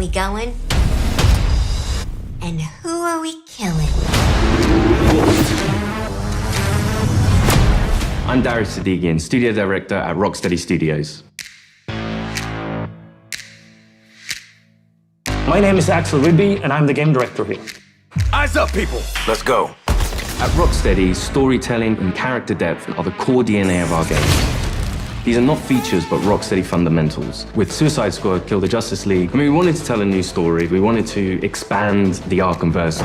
we going? And who are we killing? I'm Darius Sadigian, studio director at Rocksteady Studios. My name is Axel Rydby, and I'm the game director here. Eyes up, people! Let's go. At Rocksteady, storytelling and character depth are the core DNA of our games. These are not features, but Rocksteady fundamentals. With Suicide Squad, Kill the Justice League, we wanted to tell a new story. We wanted to expand the Arkhamverse.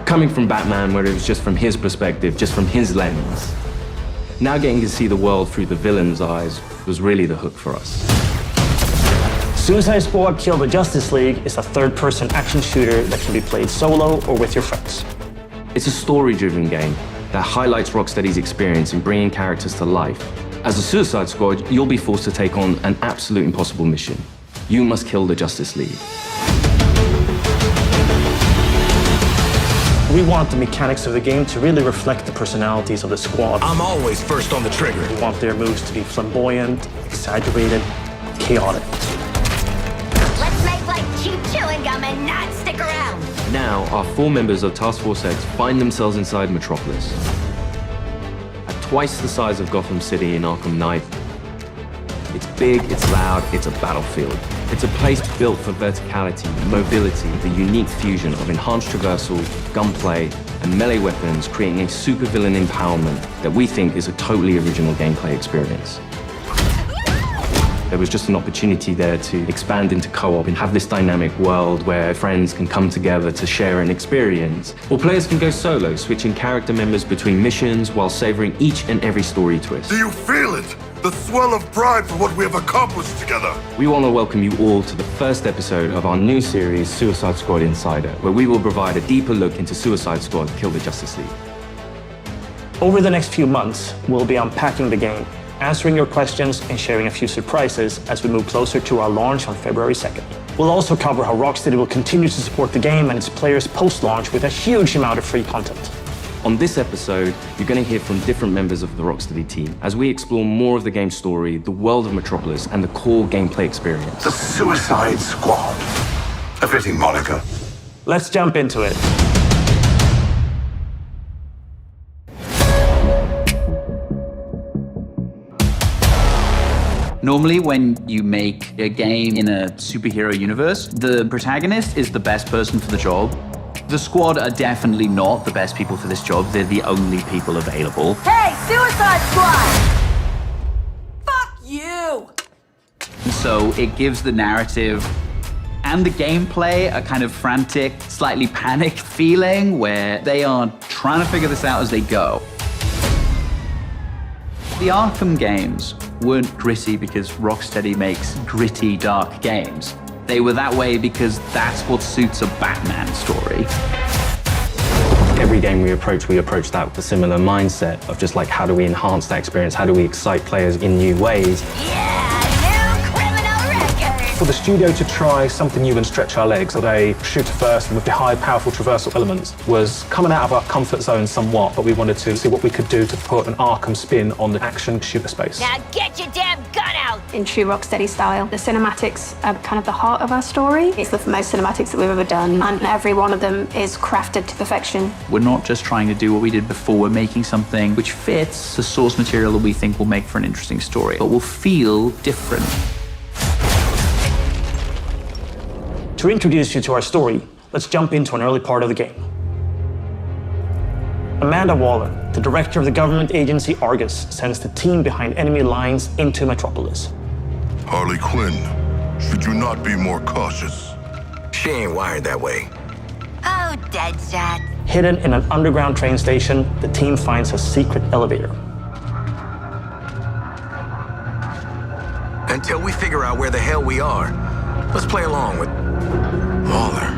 Coming from Batman, where it was just from his perspective, just from his lens. Now getting to see the world through the villain's eyes was really the hook for us. Suicide Squad Kill the Justice League is a third-person action shooter that can be played solo or with your friends. It's a story-driven game that highlights Rocksteady's experience in bringing characters to life. As a Suicide Squad, you'll be forced to take on an absolute impossible mission. You must kill the Justice League. We want the mechanics of the game to really reflect the personalities of the squad. I'm always first on the trigger. We want their moves to be flamboyant, exaggerated, chaotic. Let's make like cheap chewing gum and not stick around. Now, our 4 members of Task Force X find themselves inside Metropolis. At twice the size of Gotham City in Arkham Knight, it's big, it's loud, it's a battlefield. It's a place built for verticality, mobility, the unique fusion of enhanced traversal, gunplay, and melee weapons, creating a supervillain empowerment that we think is a totally original gameplay experience. There was just an opportunity there to expand into co-op and have this dynamic world where friends can come together to share an experience. Or players can go solo, switching character members between missions while savoring each and every story twist. Do you feel it? The swell of pride for what we have accomplished together. We want to welcome you all to the first episode of our new series, Suicide Squad Insider, where we will provide a deeper look into Suicide Squad Kill the Justice League. Over the next few months, we'll be unpacking the game, answering your questions, and sharing a few surprises as we move closer to our launch on February 2nd. We'll also cover how Rocksteady will continue to support the game and its players post-launch with a huge amount of free content. On this episode, you're going to hear from different members of the Rocksteady team as we explore more of the game's story, the world of Metropolis, and the core gameplay experience. The Suicide Squad. A fitting moniker. Let's jump into it. Normally, when you make a game in a superhero universe, the protagonist is the best person for the job. The squad are definitely not the best people for this job. They're the only people available. Hey, Suicide Squad! Fuck you! And so it gives the narrative and the gameplay a kind of frantic, slightly panicked feeling where they are trying to figure this out as they go. The Arkham games weren't gritty because Rocksteady makes gritty, dark games. They were that way because that's what suits a Batman story. Every game we approach that with a similar mindset of just like, how do we enhance that experience? How do we excite players in new ways? Yeah, new criminal record! For the studio to try something new and stretch our legs with a shooter first and with the high, powerful traversal elements was coming out of our comfort zone somewhat, but we wanted to see what we could do to put an Arkham spin on the action shooter space. Now get your damn gun out! In true Rocksteady style, the cinematics are kind of the heart of our story. It's the most cinematics that we've ever done, and every one of them is crafted to perfection. We're not just trying to do what we did before, we're making something which fits the source material that we think will make for an interesting story, but will feel different. To introduce you to our story, let's jump into an early part of the game. Amanda Waller, the director of the government agency Argus, sends the team behind enemy lines into Metropolis. Harley Quinn, should you not be more cautious? She ain't wired that way. Oh, Deadshot. Hidden in an underground train station, the team finds a secret elevator. Until we figure out where the hell we are, let's play along with Waller.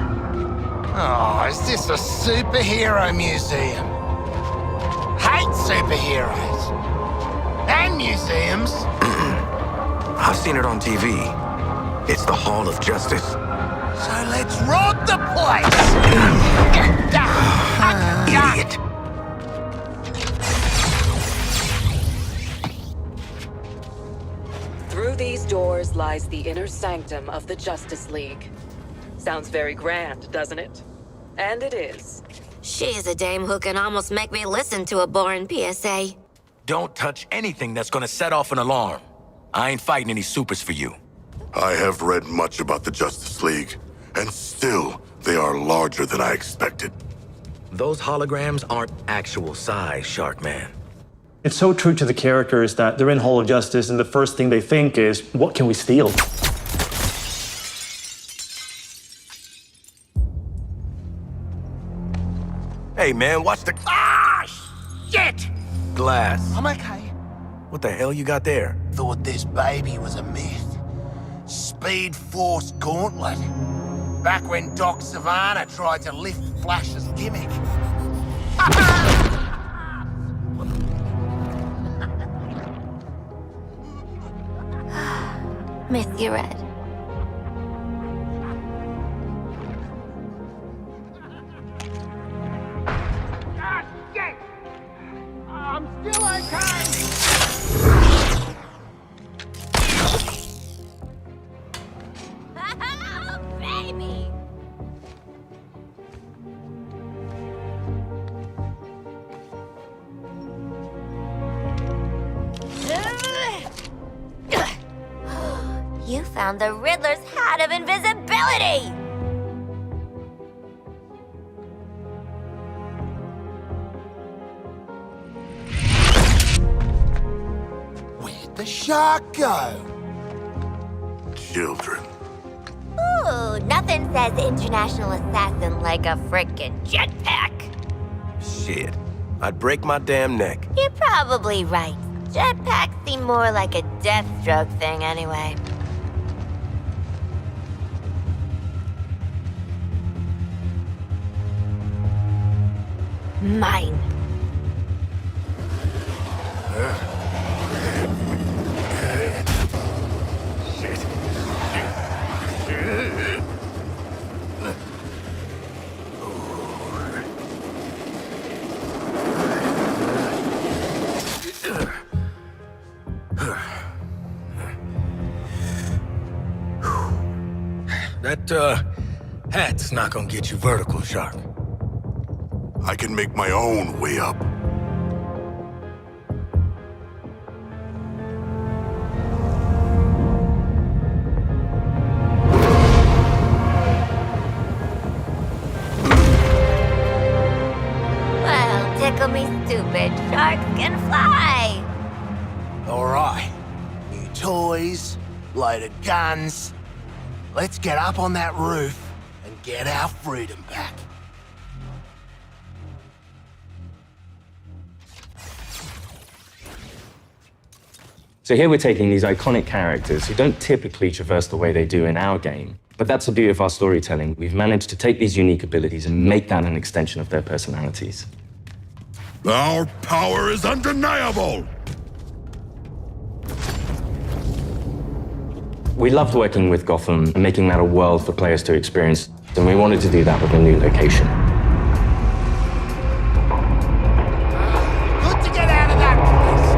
Oh, is this a superhero museum? Hate superheroes. And museums. I've seen it on TV. It's the Hall of Justice. So let's rob the place! Idiot. Through these doors lies the inner sanctum of the Justice League. Sounds very grand, doesn't it? And it is. She's a dame who can almost make me listen to a boring PSA. Don't touch anything that's gonna set off an alarm. I ain't fighting any supers for you. I have read much about the Justice League, and still, they are larger than I expected. Those holograms aren't actual size, Sharkman. It's so true to the characters that they're in Hall of Justice and the first thing they think is, what can we steal? Hey man, watch the Shit! glass. I'm okay. What the hell you got there? Thought this baby was a myth. Speed Force Gauntlet. Back when Doc Savannah tried to lift Flash's gimmick. Miss you, Red. Ah, shit! I'm still okay! Oh, baby! You found the Riddler's hat of invisibility! Where'd the shark go? Children. Ooh, nothing says international assassin like a frickin' jetpack. Shit. I'd break my damn neck. You're probably right. Jetpacks seem more like a Deathstroke thing anyway. Mine. That, hat's not gonna get you vertical, Shark. I can make my own way up. Well, tickle me stupid. Sharks can fly. All right. New toys, loaded guns. Let's get up on that roof and get our freedom back. So here we're taking these iconic characters who don't typically traverse the way they do in our game. But that's the beauty of our storytelling. We've managed to take these unique abilities and make that an extension of their personalities. Our power is undeniable! We loved working with Gotham and making that a world for players to experience, and we wanted to do that with a new location. Good to get out of that place.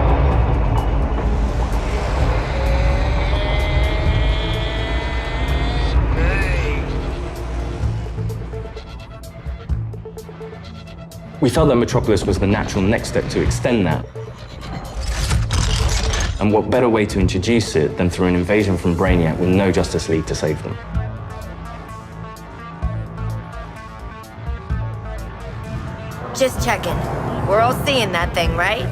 We felt that Metropolis was the natural next step to extend that. And what better way to introduce it than through an invasion from Brainiac with no Justice League to save them? Just checking. We're all seeing that thing, right?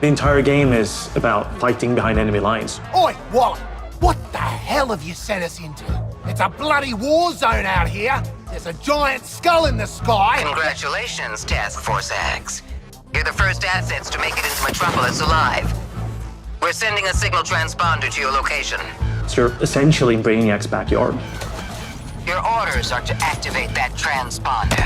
The entire game is about fighting behind enemy lines. Oi, Wally! What the hell have you sent us into? It's a bloody war zone out here. There's a giant skull in the sky. Congratulations, Task Force X. You're the first assets to make it into Metropolis alive. We're sending a signal transponder to your location. So you're essentially in Brainiac's backyard. Your orders are to activate that transponder.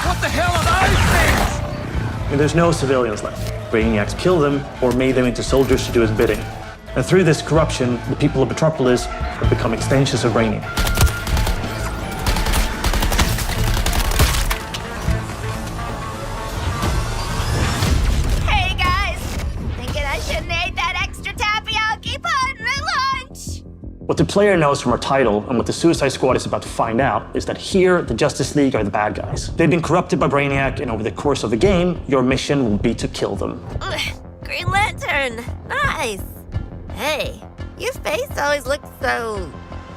What the hell are those things? I mean, there's no civilians left. Brainiac's killed them or made them into soldiers to do his bidding. And through this corruption, the people of Metropolis have become extensions of Brainiac. What the player knows from our title, and what the Suicide Squad is about to find out, is that here, the Justice League are the bad guys. They've been corrupted by Brainiac, and over the course of the game, your mission will be to kill them. Ugh, Green Lantern! Nice! Hey, your face always looks so...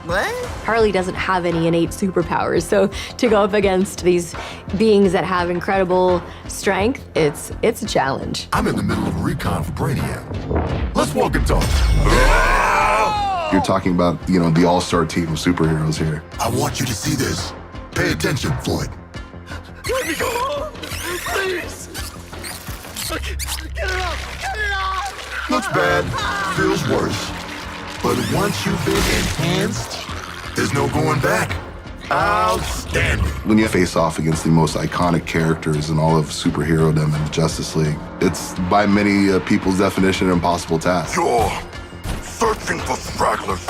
what? Harley doesn't have any innate superpowers, so to go up against these beings that have incredible strength, it's a challenge. I'm in the middle of a recon for Brainiac. Let's walk and talk. You're talking about, the all-star team of superheroes here. I want you to see this. Pay attention, Floyd. Let me go! Please! Get it off! Get it off! Looks bad, feels worse. But once you've been enhanced, there's no going back. Outstanding. When you face off against the most iconic characters in all of superherodom in the Justice League, it's by many people's definition an impossible task. You're searching for stragglers,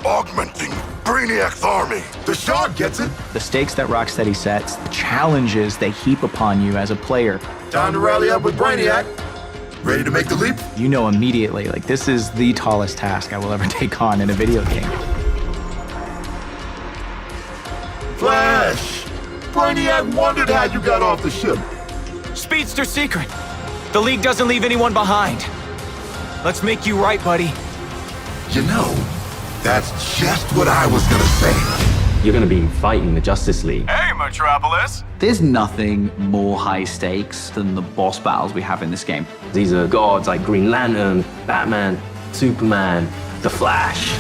augmenting Brainiac's army. The Shard gets it. The stakes that Rocksteady sets, the challenges they heap upon you as a player. Time to rally up with Brainiac. Ready to make the leap? You know immediately, this is the tallest task I will ever take on in a video game. Flash! Brainiac wondered how you got off the ship. Speedster secret. The League doesn't leave anyone behind. Let's make you right, buddy. That's just what I was gonna say. You're going to be fighting the Justice League. Hey, Metropolis! There's nothing more high stakes than the boss battles we have in this game. These are gods like Green Lantern, Batman, Superman, The Flash.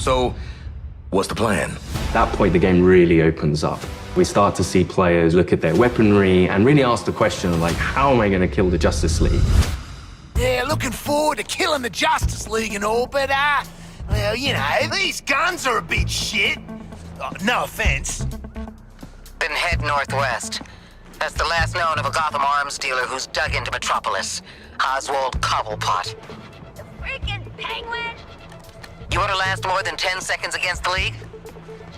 So, what's the plan? At that point, the game really opens up. We start to see players look at their weaponry and really ask the question of, how am I going to kill the Justice League? Yeah, looking forward to killing the Justice League and all, but, well, these guns are a bit shit. No offense. Then head northwest. That's the last known of a Gotham arms dealer who's dug into Metropolis. Oswald Cobblepot. The freaking Penguin! You want to last more than 10 seconds against the League?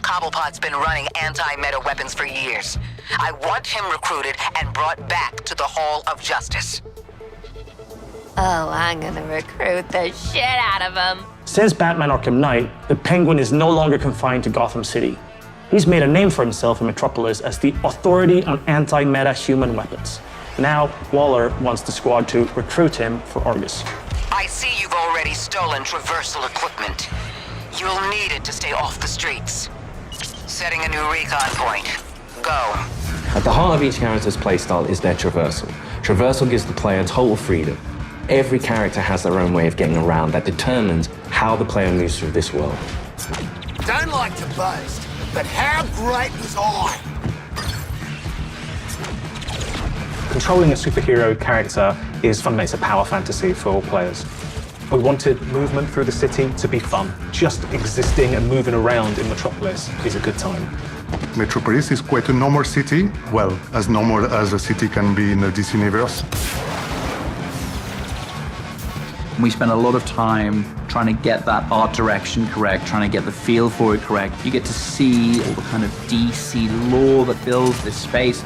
Cobblepot's been running anti-meta weapons for years. I want him recruited and brought back to the Hall of Justice. Oh, I'm gonna recruit the shit out of him. Since Batman Arkham Knight, the Penguin is no longer confined to Gotham City. He's made a name for himself in Metropolis as the authority on anti-meta human weapons. Now, Waller wants the squad to recruit him for Argus. I see you've already stolen traversal equipment. You'll need it to stay off the streets. Setting a new recon point. Go. At the heart of each character's playstyle is their traversal. Traversal gives the player total freedom. Every character has their own way of getting around that determines how the player moves through this world. Don't like to boast, but how great was I? Controlling a superhero character is fundamentally it's a power fantasy for all players. We wanted movement through the city to be fun. Just existing and moving around in Metropolis is a good time. Metropolis is quite a normal city. Well, as normal as a city can be in the DC universe. We spent a lot of time trying to get that art direction correct, trying to get the feel for it correct. You get to see all the kind of DC lore that builds this space.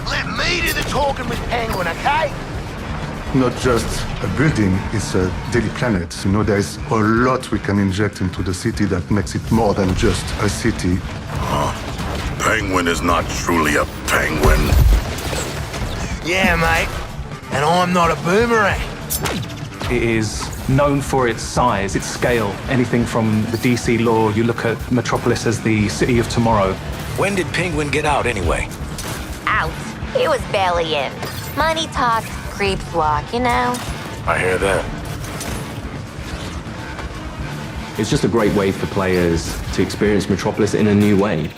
Let me do the talking with Penguin, okay? Not just a building, it's a daily planet. There's a lot we can inject into the city that makes it more than just a city. Penguin is not truly a penguin. Yeah, mate. And I'm not a boomerang. It is known for its size, its scale. Anything from the DC lore, you look at Metropolis as the city of tomorrow. When did Penguin get out anyway? Out. He was barely in. Money talks, creeps walk, I hear that. It's just a great way for players to experience Metropolis in a new way.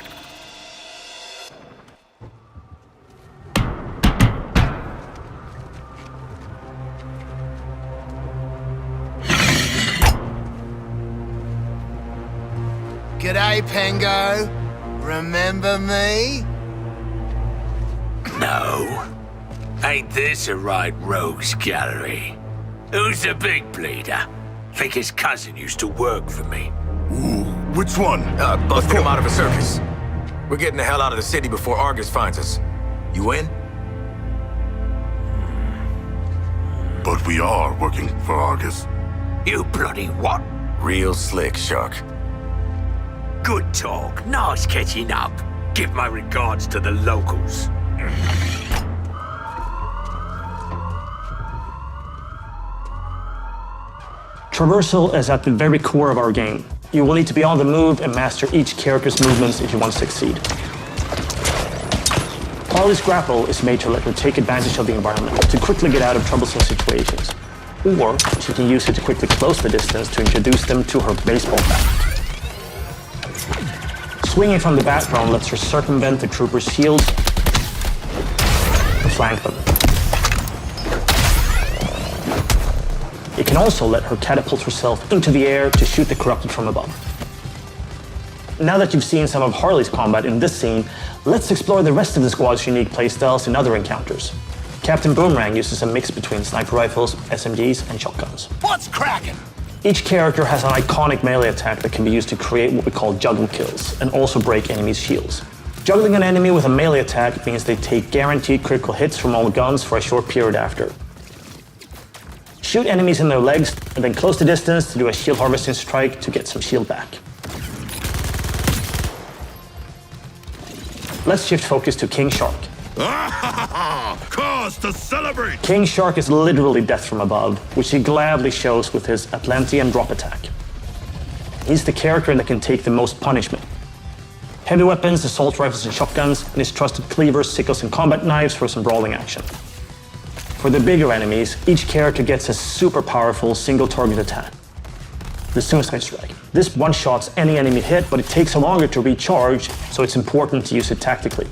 G'day, Pengo. Remember me? No. Ain't this a right rogues gallery? Who's the big bleeder? Think his cousin used to work for me. Ooh, which one? Busted him out of a circus. We're getting the hell out of the city before Argus finds us. You in? But we are working for Argus. You bloody what? Real slick, Shark. Good talk. Nice catching up. Give my regards to the locals. Traversal is at the very core of our game. You will need to be on the move and master each character's movements if you want to succeed. Harley's grapple is made to let her take advantage of the environment to quickly get out of troublesome situations. Or she can use it to quickly close the distance to introduce them to her baseball bat. Swinging from the background lets her circumvent the troopers' shields and flank them. It can also let her catapult herself into the air to shoot the corrupted from above. Now that you've seen some of Harley's combat in this scene, let's explore the rest of the squad's unique playstyles in other encounters. Captain Boomerang uses a mix between sniper rifles, SMGs, and shotguns. What's cracking? Each character has an iconic melee attack that can be used to create what we call juggle kills, and also break enemies' shields. Juggling an enemy with a melee attack means they take guaranteed critical hits from all guns for a short period after. Shoot enemies in their legs, and then close the distance to do a shield harvesting strike to get some shield back. Let's shift focus to King Shark. Cause to celebrate! King Shark is literally death from above, which he gladly shows with his Atlantean drop attack. He's the character that can take the most punishment. Heavy weapons, assault rifles and shotguns, and his trusted cleavers, sickles and combat knives for some brawling action. For the bigger enemies, each character gets a super powerful single target attack. The Suicide Strike. This one-shots any enemy hit, but it takes longer to recharge, so it's important to use it tactically.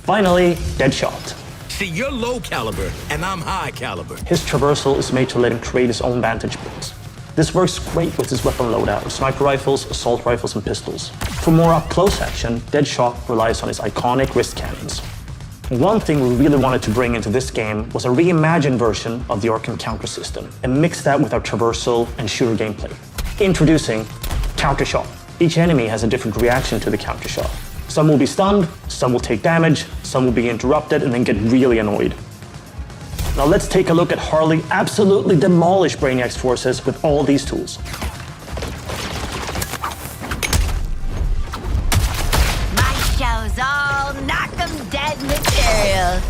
Finally, Deadshot. See, you're low caliber, and I'm high caliber. His traversal is made to let him create his own vantage points. This works great with his weapon loadout of sniper rifles, assault rifles, and pistols. For more up-close action, Deadshot relies on his iconic wrist cannons. One thing we really wanted to bring into this game was a reimagined version of the Arkham counter system, and mix that with our traversal and shooter gameplay. Introducing Countershot. Each enemy has a different reaction to the countershot. Some will be stunned, some will take damage, some will be interrupted and then get really annoyed. Now let's take a look at Harley absolutely demolish Brainiac's forces with all these tools. My show's all knock 'em dead material.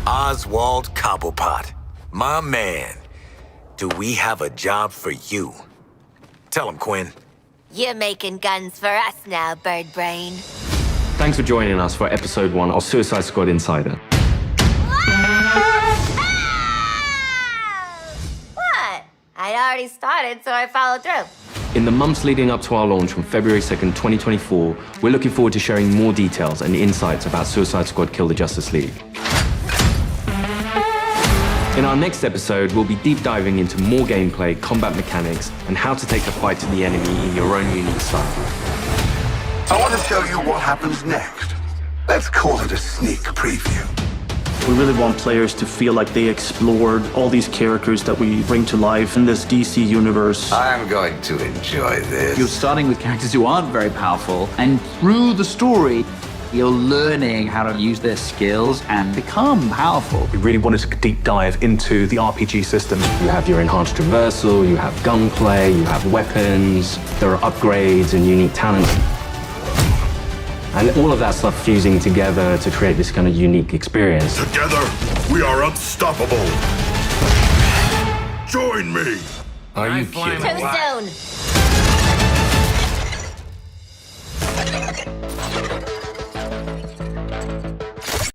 Oswald Cobblepot, my man. Do we have a job for you? Tell him, Quinn. You're making guns for us now, Bird Brain. Thanks for joining us for episode 1 of Suicide Squad Insider. What? I'd already started, so I followed through. In the months leading up to our launch on February 2nd, 2024, we're looking forward to sharing more details and insights about Suicide Squad Kill the Justice League. In our next episode, we'll be deep diving into more gameplay, combat mechanics, and how to take the fight to the enemy in your own unique style. I want to show you what happens next. Let's call it a sneak preview. We really want players to feel like they explored all these characters that we bring to life in this DC universe. I'm going to enjoy this. You're starting with characters who aren't very powerful, and through the story, you're learning how to use their skills and become powerful. We really wanted to deep dive into the RPG system. You have your enhanced traversal, you have gunplay, you have weapons, there are upgrades and unique talents. And all of that stuff fusing together to create this kind of unique experience. Together, we are unstoppable. Join me. Are you kidding? Too soon.